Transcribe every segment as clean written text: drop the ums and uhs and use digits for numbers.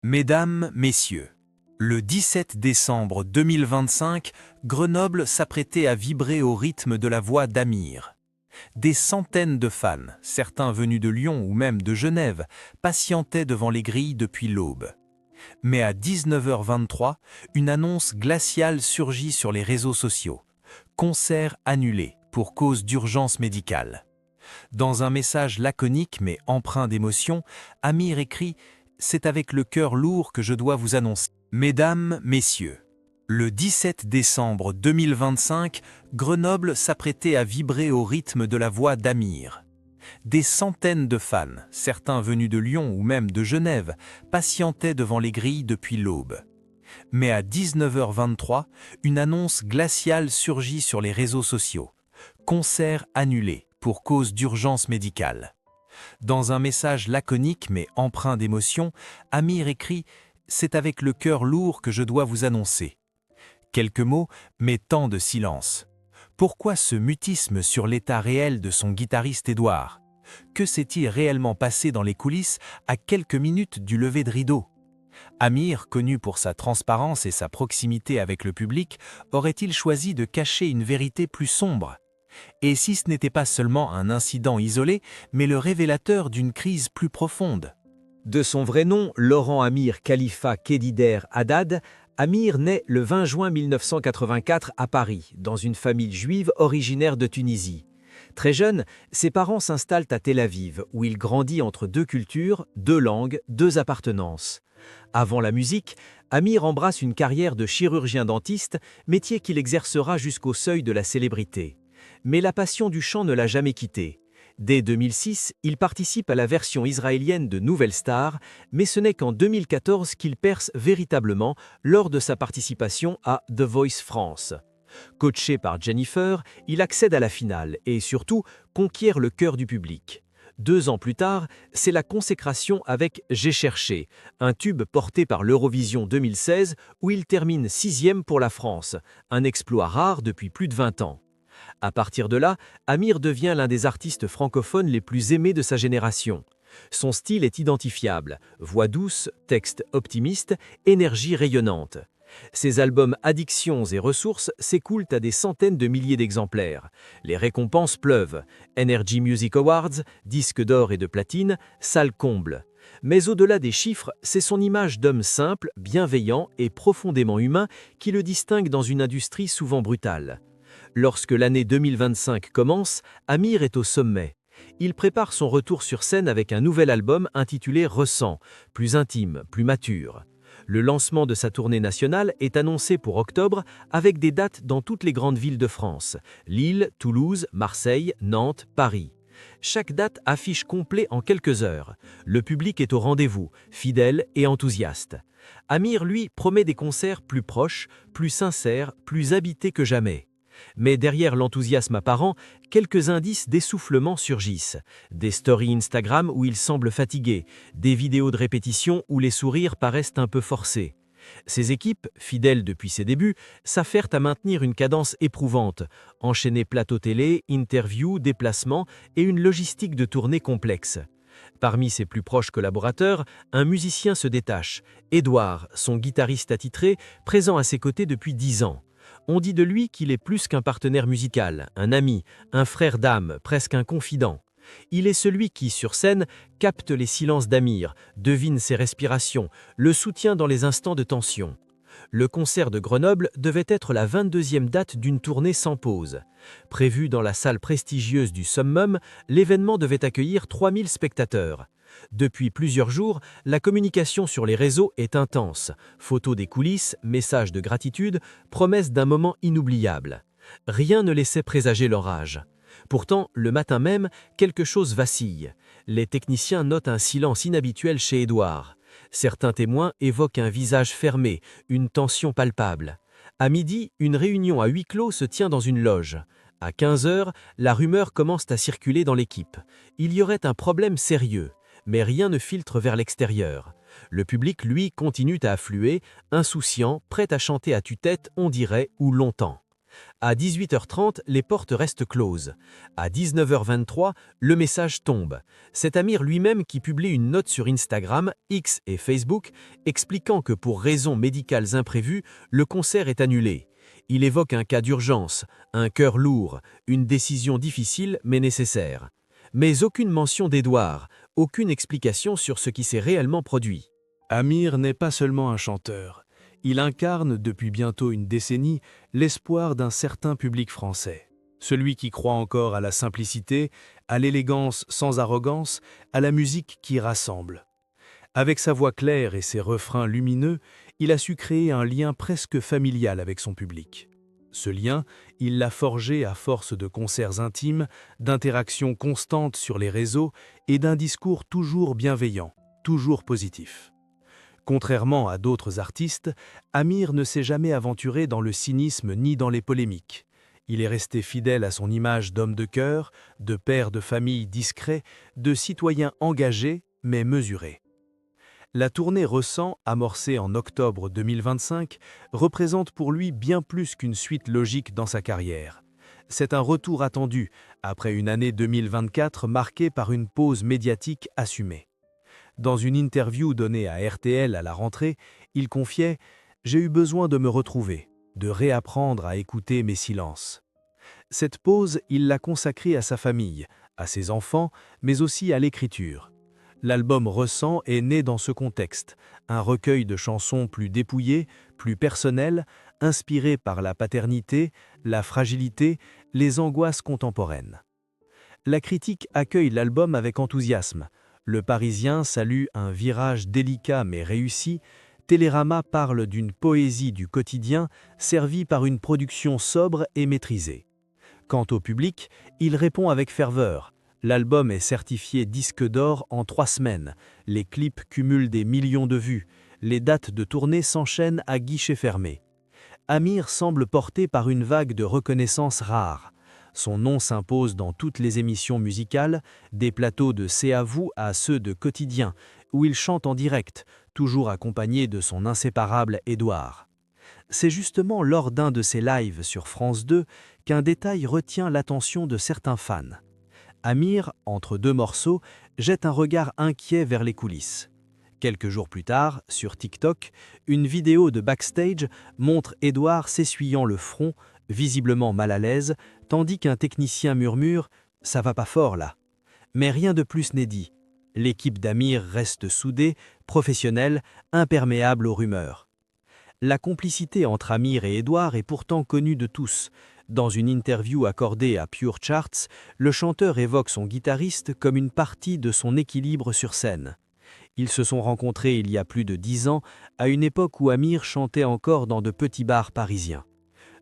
Mesdames, Messieurs, le 17 décembre 2025, Grenoble s'apprêtait à vibrer au rythme de la voix d'Amir. Des centaines de fans, certains venus de Lyon ou même de Genève, patientaient devant les grilles depuis l'aube. Mais à 19h23, une annonce glaciale surgit sur les réseaux sociaux. Concert annulé pour cause d'urgence médicale. Dans un message laconique mais empreint d'émotion, Amir écrit « C'est avec le cœur lourd que je dois vous annoncer. Mesdames, Messieurs, le 17 décembre 2025, Grenoble s'apprêtait à vibrer au rythme de la voix d'Amir. Des centaines de fans, certains venus de Lyon ou même de Genève, patientaient devant les grilles depuis l'aube. Mais à 19h23, une annonce glaciale surgit sur les réseaux sociaux. Concert annulé pour cause d'urgence médicale. Dans un message laconique mais empreint d'émotion, Amir écrit « C'est avec le cœur lourd que je dois vous annoncer ». Quelques mots, mais tant de silence. Pourquoi ce mutisme sur l'état réel de son guitariste Édouard? Que s'est-il réellement passé dans les coulisses à quelques minutes du lever de rideau? Amir, connu pour sa transparence et sa proximité avec le public, aurait-il choisi de cacher une vérité plus sombre? Et si ce n'était pas seulement un incident isolé, mais le révélateur d'une crise plus profonde? De son vrai nom, Laurent Amir Khalifa Khedider Haddad, Amir naît le 20 juin 1984 à Paris, dans une famille juive originaire de Tunisie. Très jeune, ses parents s'installent à Tel Aviv, où il grandit entre deux cultures, deux langues, deux appartenances. Avant la musique, Amir embrasse une carrière de chirurgien-dentiste, métier qu'il exercera jusqu'au seuil de la célébrité. Mais la passion du chant ne l'a jamais quitté. Dès 2006, il participe à la version israélienne de Nouvelle Star, mais ce n'est qu'en 2014 qu'il perce véritablement lors de sa participation à The Voice France. Coaché par Jennifer, il accède à la finale et surtout conquiert le cœur du public. 2 ans plus tard, c'est la consécration avec J'ai cherché, un tube porté par l'Eurovision 2016 où il termine 6e pour la France, un exploit rare depuis plus de 20 ans. À partir de là, Amir devient l'un des artistes francophones les plus aimés de sa génération. Son style est identifiable, voix douce, texte optimiste, énergie rayonnante. Ses albums Addictions et Ressources s'écoulent à des centaines de milliers d'exemplaires. Les récompenses pleuvent. Energy Music Awards, disques d'or et de platine, salle comble. Mais au-delà des chiffres, c'est son image d'homme simple, bienveillant et profondément humain qui le distingue dans une industrie souvent brutale. Lorsque l'année 2025 commence, Amir est au sommet. Il prépare son retour sur scène avec un nouvel album intitulé Ressent, plus intime, plus mature. Le lancement de sa tournée nationale est annoncé pour octobre avec des dates dans toutes les grandes villes de France, Lille, Toulouse, Marseille, Nantes, Paris. Chaque date affiche complet en quelques heures. Le public est au rendez-vous, fidèle et enthousiaste. Amir, lui, promet des concerts plus proches, plus sincères, plus habités que jamais. Mais derrière l'enthousiasme apparent, quelques indices d'essoufflement surgissent. Des stories Instagram où il semble fatigué, des vidéos de répétition où les sourires paraissent un peu forcés. Ses équipes, fidèles depuis ses débuts, s'affairent à maintenir une cadence éprouvante, enchaîner plateau télé, interviews, déplacements et une logistique de tournée complexe. Parmi ses plus proches collaborateurs, un musicien se détache, Édouard, son guitariste attitré, présent à ses côtés depuis 10 ans. On dit de lui qu'il est plus qu'un partenaire musical, un ami, un frère d'âme, presque un confident. Il est celui qui, sur scène, capte les silences d'Amir, devine ses respirations, le soutient dans les instants de tension. Le concert de Grenoble devait être la 22e date d'une tournée sans pause. Prévu dans la salle prestigieuse du Summum, l'événement devait accueillir 3000 spectateurs. Depuis plusieurs jours, la communication sur les réseaux est intense. Photos des coulisses, messages de gratitude, promesses d'un moment inoubliable. Rien ne laissait présager l'orage. Pourtant, le matin même, quelque chose vacille. Les techniciens notent un silence inhabituel chez Édouard. Certains témoins évoquent un visage fermé, une tension palpable. À midi, une réunion à huis clos se tient dans une loge. À 15h, la rumeur commence à circuler dans l'équipe. Il y aurait un problème sérieux. Mais rien ne filtre vers l'extérieur. Le public, lui, continue à affluer, insouciant, prêt à chanter à tue-tête, on dirait, ou longtemps. À 18h30, les portes restent closes. À 19h23, le message tombe. C'est Amir lui-même qui publie une note sur Instagram, X et Facebook, expliquant que pour raisons médicales imprévues, le concert est annulé. Il évoque un cas d'urgence, un cœur lourd, une décision difficile mais nécessaire. Mais aucune mention d'Edouard, aucune explication sur ce qui s'est réellement produit. Amir n'est pas seulement un chanteur. Il incarne, depuis bientôt une décennie, l'espoir d'un certain public français. Celui qui croit encore à la simplicité, à l'élégance sans arrogance, à la musique qui rassemble. Avec sa voix claire et ses refrains lumineux, il a su créer un lien presque familial avec son public. Ce lien, il l'a forgé à force de concerts intimes, d'interactions constantes sur les réseaux et d'un discours toujours bienveillant, toujours positif. Contrairement à d'autres artistes, Amir ne s'est jamais aventuré dans le cynisme ni dans les polémiques. Il est resté fidèle à son image d'homme de cœur, de père de famille discret, de citoyen engagé mais mesuré. La tournée Ressent, amorcée en octobre 2025, représente pour lui bien plus qu'une suite logique dans sa carrière. C'est un retour attendu, après une année 2024 marquée par une pause médiatique assumée. Dans une interview donnée à RTL à la rentrée, il confiait « J'ai eu besoin de me retrouver, de réapprendre à écouter mes silences ». Cette pause, il l'a consacrée à sa famille, à ses enfants, mais aussi à l'écriture. L'album Ressent est né dans ce contexte, un recueil de chansons plus dépouillées, plus personnelles, inspirées par la paternité, la fragilité, les angoisses contemporaines. La critique accueille l'album avec enthousiasme. Le Parisien salue un virage délicat mais réussi. Télérama parle d'une poésie du quotidien servie par une production sobre et maîtrisée. Quant au public, il répond avec ferveur. L'album est certifié disque d'or en 3 semaines. Les clips cumulent des millions de vues. Les dates de tournée s'enchaînent à guichet fermé. Amir semble porté par une vague de reconnaissance rare. Son nom s'impose dans toutes les émissions musicales, des plateaux de C'est à vous à ceux de Quotidien, où il chante en direct, toujours accompagné de son inséparable Édouard. C'est justement lors d'un de ses lives sur France 2 qu'un détail retient l'attention de certains fans. Amir, entre 2 morceaux, jette un regard inquiet vers les coulisses. Quelques jours plus tard, sur TikTok, une vidéo de backstage montre Édouard s'essuyant le front, visiblement mal à l'aise, tandis qu'un technicien murmure « Ça va pas fort là ». Mais rien de plus n'est dit. L'équipe d'Amir reste soudée, professionnelle, imperméable aux rumeurs. La complicité entre Amir et Édouard est pourtant connue de tous. Dans une interview accordée à Pure Charts, le chanteur évoque son guitariste comme une partie de son équilibre sur scène. Ils se sont rencontrés il y a plus de 10 ans, à une époque où Amir chantait encore dans de petits bars parisiens.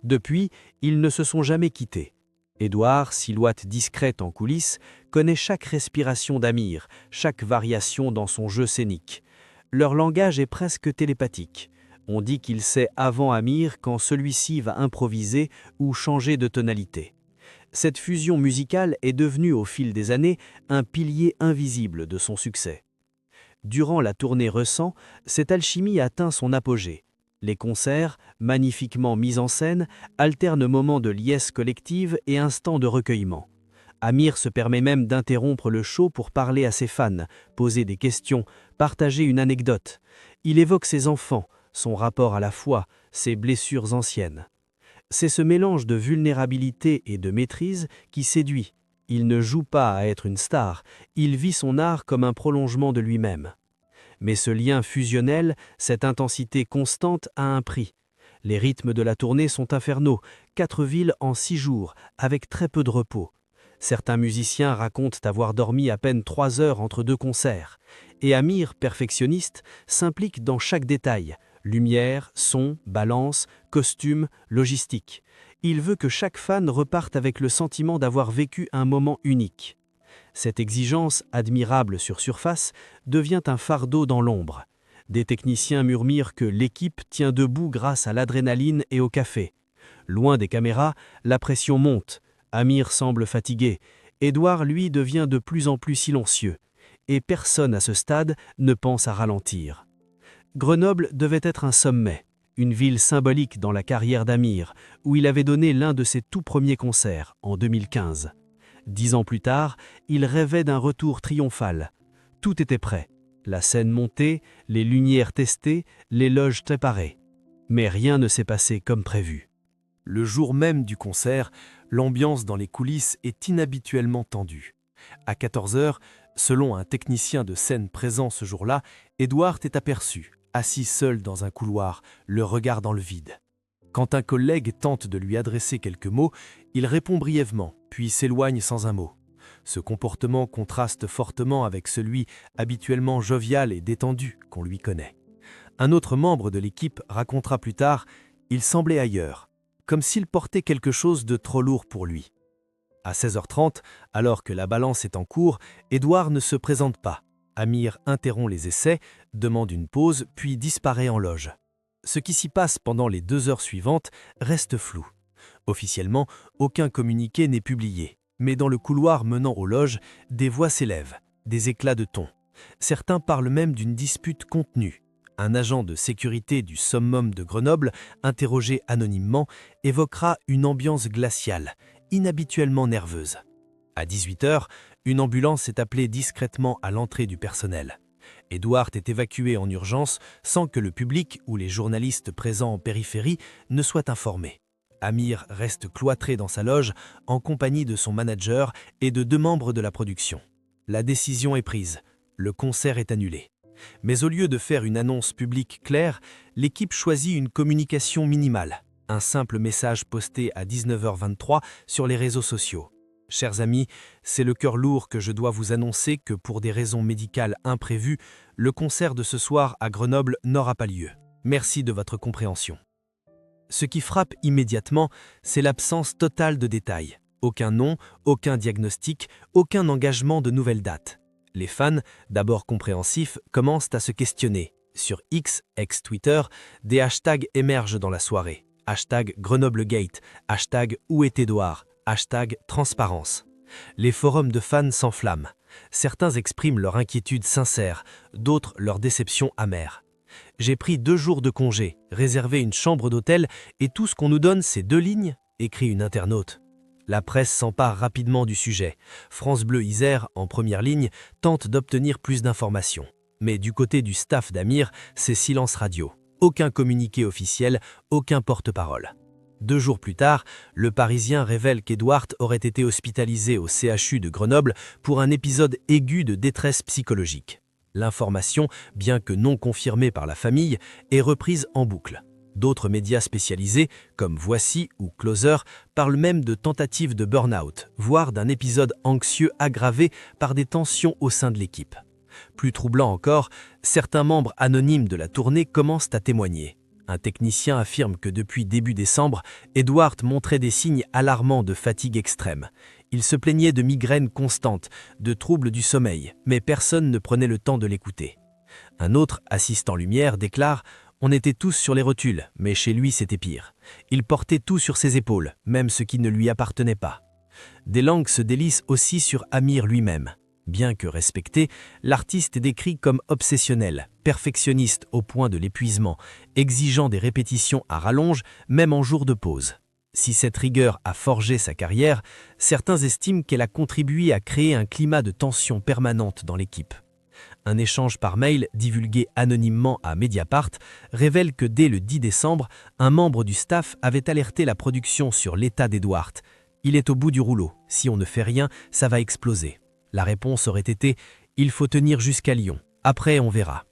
Depuis, ils ne se sont jamais quittés. Édouard, silhouette discrète en coulisses, connaît chaque respiration d'Amir, chaque variation dans son jeu scénique. Leur langage est presque télépathique. On dit qu'il sait avant Amir quand celui-ci va improviser ou changer de tonalité. Cette fusion musicale est devenue au fil des années un pilier invisible de son succès. Durant la tournée Ressent, cette alchimie atteint son apogée. Les concerts, magnifiquement mis en scène, alternent moments de liesse collective et instants de recueillement. Amir se permet même d'interrompre le show pour parler à ses fans, poser des questions, partager une anecdote. Il évoque ses enfants, son rapport à la foi, ses blessures anciennes. C'est ce mélange de vulnérabilité et de maîtrise qui séduit. Il ne joue pas à être une star, il vit son art comme un prolongement de lui-même. Mais ce lien fusionnel, cette intensité constante a un prix. Les rythmes de la tournée sont infernaux, 4 villes en 6 jours, avec très peu de repos. Certains musiciens racontent avoir dormi à peine 3 heures entre 2 concerts. Et Amir, perfectionniste, s'implique dans chaque détail. Lumière, son, balance, costume, logistique. Il veut que chaque fan reparte avec le sentiment d'avoir vécu un moment unique. Cette exigence, admirable sur surface, devient un fardeau dans l'ombre. Des techniciens murmurent que l'équipe tient debout grâce à l'adrénaline et au café. Loin des caméras, la pression monte. Amir semble fatigué. Édouard, lui, devient de plus en plus silencieux. Et personne à ce stade ne pense à ralentir. Grenoble devait être un sommet, une ville symbolique dans la carrière d'Amir, où il avait donné l'un de ses tout premiers concerts, en 2015. 10 ans plus tard, il rêvait d'un retour triomphal. Tout était prêt. La scène montée, les lumières testées, les loges préparées. Mais rien ne s'est passé comme prévu. Le jour même du concert, l'ambiance dans les coulisses est inhabituellement tendue. À 14 h, selon un technicien de scène présent ce jour-là, Edward est aperçu, assis seul dans un couloir, le regard dans le vide. Quand un collègue tente de lui adresser quelques mots, il répond brièvement, puis s'éloigne sans un mot. Ce comportement contraste fortement avec celui habituellement jovial et détendu qu'on lui connaît. Un autre membre de l'équipe racontera plus tard « Il semblait ailleurs, comme s'il portait quelque chose de trop lourd pour lui ». À 16h30, alors que la balance est en cours, Edward ne se présente pas. Amir interrompt les essais, demande une pause, puis disparaît en loge. Ce qui s'y passe pendant les 2 heures suivantes reste flou. Officiellement, aucun communiqué n'est publié, mais dans le couloir menant aux loges, des voix s'élèvent, des éclats de ton. Certains parlent même d'une dispute contenue. Un agent de sécurité du summum de Grenoble, interrogé anonymement, évoquera une ambiance glaciale, inhabituellement nerveuse. À 18 h, une ambulance est appelée discrètement à l'entrée du personnel. Edward est évacué en urgence sans que le public ou les journalistes présents en périphérie ne soient informés. Amir reste cloîtré dans sa loge en compagnie de son manager et de 2 membres de la production. La décision est prise, le concert est annulé. Mais au lieu de faire une annonce publique claire, l'équipe choisit une communication minimale, un simple message posté à 19h23 sur les réseaux sociaux. Chers amis, c'est le cœur lourd que je dois vous annoncer que pour des raisons médicales imprévues, le concert de ce soir à Grenoble n'aura pas lieu. Merci de votre compréhension. Ce qui frappe immédiatement, c'est l'absence totale de détails. Aucun nom, aucun diagnostic, aucun engagement de nouvelles dates. Les fans, d'abord compréhensifs, commencent à se questionner. Sur X, ex-Twitter, des hashtags émergent dans la soirée. Hashtag GrenobleGate, hashtag Où est Edouard, hashtag Transparence. Les forums de fans s'enflamment. Certains expriment leur inquiétude sincère, d'autres leur déception amère. J'ai pris 2 jours de congé, réservé une chambre d'hôtel et tout ce qu'on nous donne c'est 2 lignes, écrit une internaute. La presse s'empare rapidement du sujet. France Bleu Isère, en première ligne, tente d'obtenir plus d'informations. Mais du côté du staff d'Amir, c'est silence radio. Aucun communiqué officiel, aucun porte-parole. 2 jours plus tard, le Parisien révèle qu'Edward aurait été hospitalisé au CHU de Grenoble pour un épisode aigu de détresse psychologique. L'information, bien que non confirmée par la famille, est reprise en boucle. D'autres médias spécialisés, comme Voici ou Closer, parlent même de tentatives de burn-out, voire d'un épisode anxieux aggravé par des tensions au sein de l'équipe. Plus troublant encore, certains membres anonymes de la tournée commencent à témoigner. Un technicien affirme que depuis début décembre, Edward montrait des signes alarmants de fatigue extrême. Il se plaignait de migraines constantes, de troubles du sommeil, mais personne ne prenait le temps de l'écouter. Un autre, assistant lumière, déclare « On était tous sur les rotules, mais chez lui c'était pire. Il portait tout sur ses épaules, même ce qui ne lui appartenait pas. » Des langues se délissent aussi sur Amir lui-même. Bien que respecté, l'artiste est décrit comme obsessionnel, perfectionniste au point de l'épuisement, exigeant des répétitions à rallonge, même en jour de pause. Si cette rigueur a forgé sa carrière, certains estiment qu'elle a contribué à créer un climat de tension permanente dans l'équipe. Un échange par mail divulgué anonymement à Mediapart révèle que dès le 10 décembre, un membre du staff avait alerté la production sur l'état d'Edward. « Il est au bout du rouleau, si on ne fait rien, ça va exploser. » La réponse aurait été « Il faut tenir jusqu'à Lyon, après on verra ».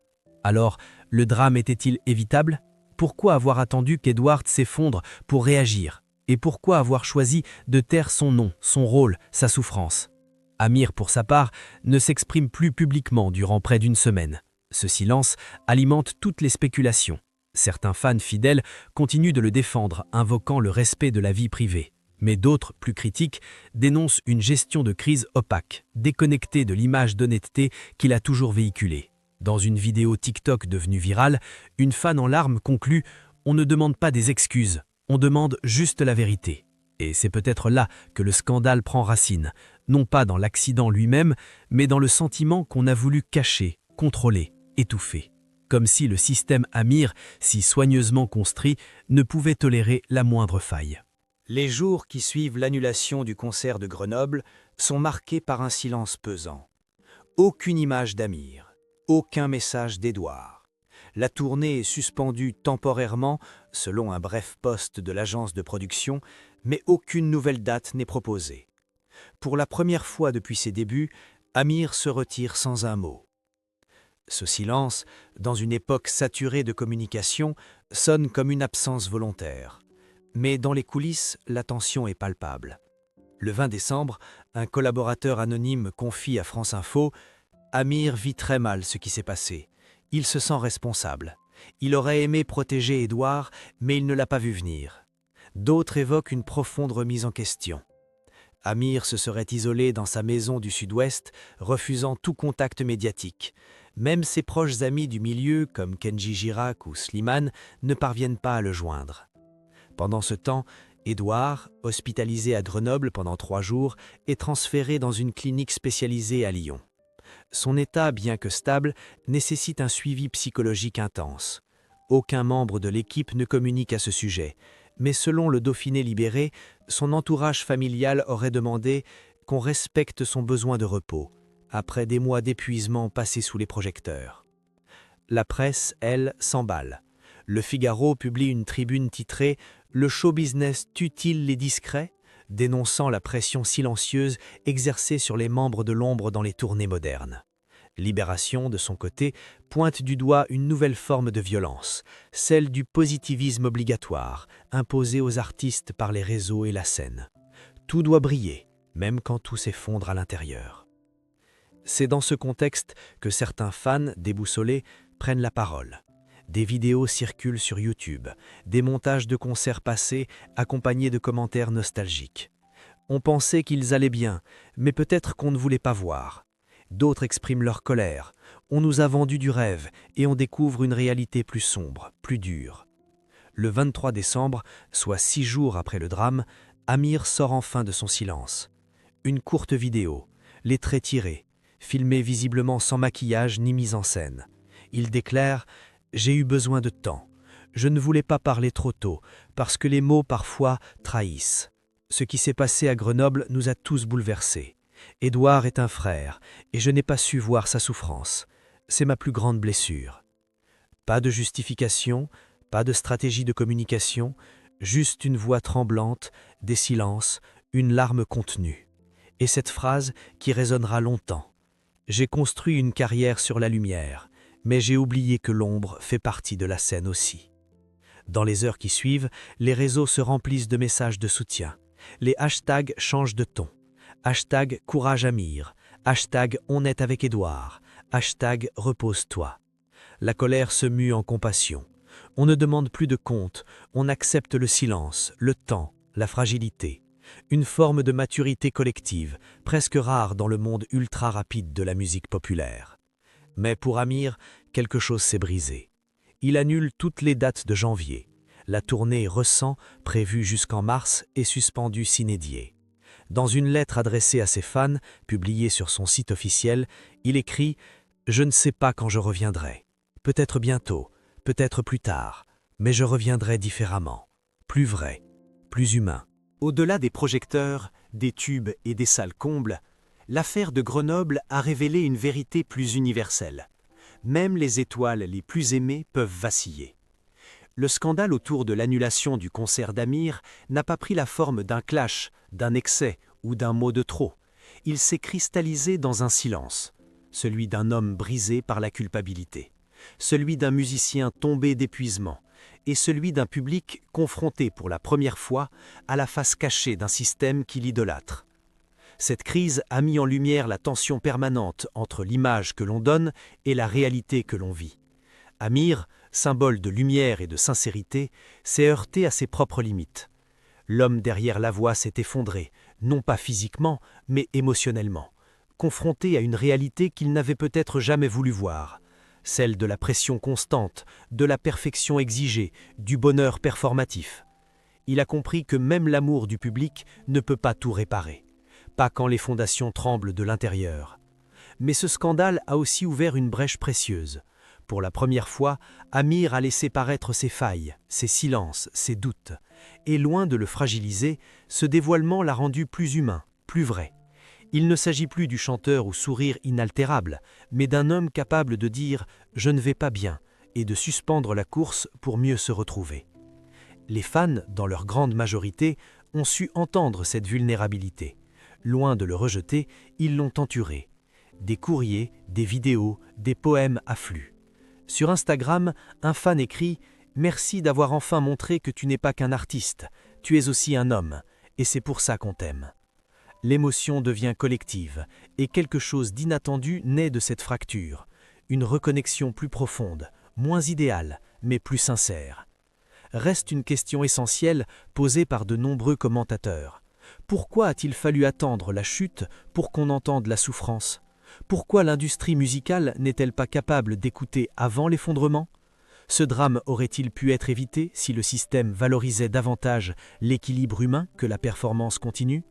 Alors, le drame était-il évitable? Pourquoi avoir attendu qu'Edward s'effondre pour réagir? Et pourquoi avoir choisi de taire son nom, son rôle, sa souffrance? Amir, pour sa part, ne s'exprime plus publiquement durant près d'1 semaine. Ce silence alimente toutes les spéculations. Certains fans fidèles continuent de le défendre, invoquant le respect de la vie privée. Mais d'autres, plus critiques, dénoncent une gestion de crise opaque, déconnectée de l'image d'honnêteté qu'il a toujours véhiculée. Dans une vidéo TikTok devenue virale, une fan en larmes conclut « On ne demande pas des excuses, on demande juste la vérité ». Et c'est peut-être là que le scandale prend racine, non pas dans l'accident lui-même, mais dans le sentiment qu'on a voulu cacher, contrôler, étouffer. comme si le système Amir, si soigneusement construit, ne pouvait tolérer la moindre faille. Les jours qui suivent l'annulation du concert de Grenoble sont marqués par un silence pesant. Aucune image d'Amir, aucun message d'Édouard. La tournée est suspendue temporairement, selon un bref poste de l'agence de production, mais aucune nouvelle date n'est proposée. Pour la première fois depuis ses débuts, Amir se retire sans un mot. Ce silence, dans une époque saturée de communication, sonne comme une absence volontaire. Mais dans les coulisses, la tension est palpable. Le 20 décembre, un collaborateur anonyme confie à France Info « Amir vit très mal ce qui s'est passé. Il se sent responsable. Il aurait aimé protéger Édouard, mais il ne l'a pas vu venir. » D'autres évoquent une profonde remise en question. Amir se serait isolé dans sa maison du Sud-Ouest, refusant tout contact médiatique. Même ses proches amis du milieu, comme Kenji Girac ou Slimane, ne parviennent pas à le joindre. Pendant ce temps, Édouard, hospitalisé à Grenoble pendant 3 jours, est transféré dans une clinique spécialisée à Lyon. Son état, bien que stable, nécessite un suivi psychologique intense. Aucun membre de l'équipe ne communique à ce sujet, mais selon le Dauphiné libéré, son entourage familial aurait demandé qu'on respecte son besoin de repos, après des mois d'épuisement passés sous les projecteurs. La presse, elle, s'emballe. Le Figaro publie une tribune titrée « Le show business tue-t-il les discrets ?» dénonçant la pression silencieuse exercée sur les membres de l'ombre dans les tournées modernes. Libération, de son côté, pointe du doigt une nouvelle forme de violence, celle du positivisme obligatoire, imposé aux artistes par les réseaux et la scène. Tout doit briller, même quand tout s'effondre à l'intérieur. C'est dans ce contexte que certains fans, déboussolés, prennent la parole. Des vidéos circulent sur YouTube, des montages de concerts passés accompagnés de commentaires nostalgiques. On pensait qu'ils allaient bien, mais peut-être qu'on ne voulait pas voir. D'autres expriment leur colère. On nous a vendu du rêve et on découvre une réalité plus sombre, plus dure. Le 23 décembre, soit 6 jours après le drame, Amir sort enfin de son silence. Une courte vidéo, les traits tirés, filmée visiblement sans maquillage ni mise en scène. Il déclare « J'ai eu besoin de temps. Je ne voulais pas parler trop tôt, parce que les mots parfois trahissent. Ce qui s'est passé à Grenoble nous a tous bouleversés. Édouard est un frère, et je n'ai pas su voir sa souffrance. C'est ma plus grande blessure. » Pas de justification, pas de stratégie de communication, juste une voix tremblante, des silences, une larme contenue. Et cette phrase qui résonnera longtemps. « J'ai construit une carrière sur la lumière, mais j'ai oublié que l'ombre fait partie de la scène aussi. » Dans les heures qui suivent, les réseaux se remplissent de messages de soutien. Les hashtags changent de ton. Hashtag Courage Amir, hashtag On est avec Édouard, hashtag Repose-toi. La colère se mue en compassion. On ne demande plus de compte, on accepte le silence, le temps, la fragilité. Une forme de maturité collective, presque rare dans le monde ultra rapide de la musique populaire. Mais pour Amir, quelque chose s'est brisé. Il annule toutes les dates de janvier. La tournée Ressent, prévue jusqu'en mars, est suspendue sine die. Dans une lettre adressée à ses fans, publiée sur son site officiel, il écrit « Je ne sais pas quand je reviendrai. Peut-être bientôt, peut-être plus tard, mais je reviendrai différemment, plus vrai, plus humain. » Au-delà des projecteurs, des tubes et des salles combles, l'affaire de Grenoble a révélé une vérité plus universelle. Même les étoiles les plus aimées peuvent vaciller. Le scandale autour de l'annulation du concert d'Amir n'a pas pris la forme d'un clash, d'un excès ou d'un mot de trop. Il s'est cristallisé dans un silence, celui d'un homme brisé par la culpabilité, celui d'un musicien tombé d'épuisement et celui d'un public confronté pour la première fois à la face cachée d'un système qui l'idolâtre. Cette crise a mis en lumière la tension permanente entre l'image que l'on donne et la réalité que l'on vit. Amir, symbole de lumière et de sincérité, s'est heurté à ses propres limites. L'homme derrière la voix s'est effondré, non pas physiquement, mais émotionnellement, confronté à une réalité qu'il n'avait peut-être jamais voulu voir, celle de la pression constante, de la perfection exigée, du bonheur performatif. Il a compris que même l'amour du public ne peut pas tout réparer, pas quand les fondations tremblent de l'intérieur. Mais ce scandale a aussi ouvert une brèche précieuse. Pour la première fois, Amir a laissé paraître ses failles, ses silences, ses doutes. Et loin de le fragiliser, ce dévoilement l'a rendu plus humain, plus vrai. Il ne s'agit plus du chanteur au sourire inaltérable, mais d'un homme capable de dire « je ne vais pas bien » et de suspendre la course pour mieux se retrouver. Les fans, dans leur grande majorité, ont su entendre cette vulnérabilité. Loin de le rejeter, ils l'ont entouré. Des courriers, des vidéos, des poèmes affluent. Sur Instagram, un fan écrit « Merci d'avoir enfin montré que tu n'es pas qu'un artiste, tu es aussi un homme, et c'est pour ça qu'on t'aime. » L'émotion devient collective, et quelque chose d'inattendu naît de cette fracture. Une reconnexion plus profonde, moins idéale, mais plus sincère. Reste une question essentielle posée par de nombreux commentateurs. Pourquoi a-t-il fallu attendre la chute pour qu'on entende la souffrance ? Pourquoi l'industrie musicale n'est-elle pas capable d'écouter avant l'effondrement ? Ce drame aurait-il pu être évité si le système valorisait davantage l'équilibre humain que la performance continue ?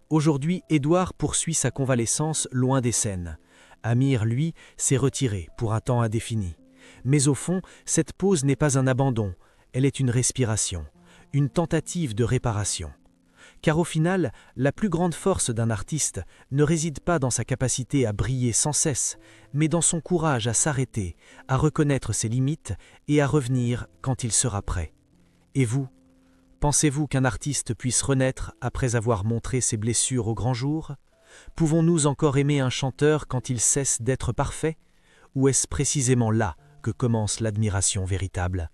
Aujourd'hui, Édouard poursuit sa convalescence loin des scènes. Amir, lui, s'est retiré pour un temps indéfini. Mais au fond, cette pause n'est pas un abandon, elle est une respiration, une tentative de réparation. Car au final, la plus grande force d'un artiste ne réside pas dans sa capacité à briller sans cesse, mais dans son courage à s'arrêter, à reconnaître ses limites et à revenir quand il sera prêt. Et vous ? Pensez-vous qu'un artiste puisse renaître après avoir montré ses blessures au grand jour ? Pouvons-nous encore aimer un chanteur quand il cesse d'être parfait ? Ou est-ce précisément là que commence l'admiration véritable ?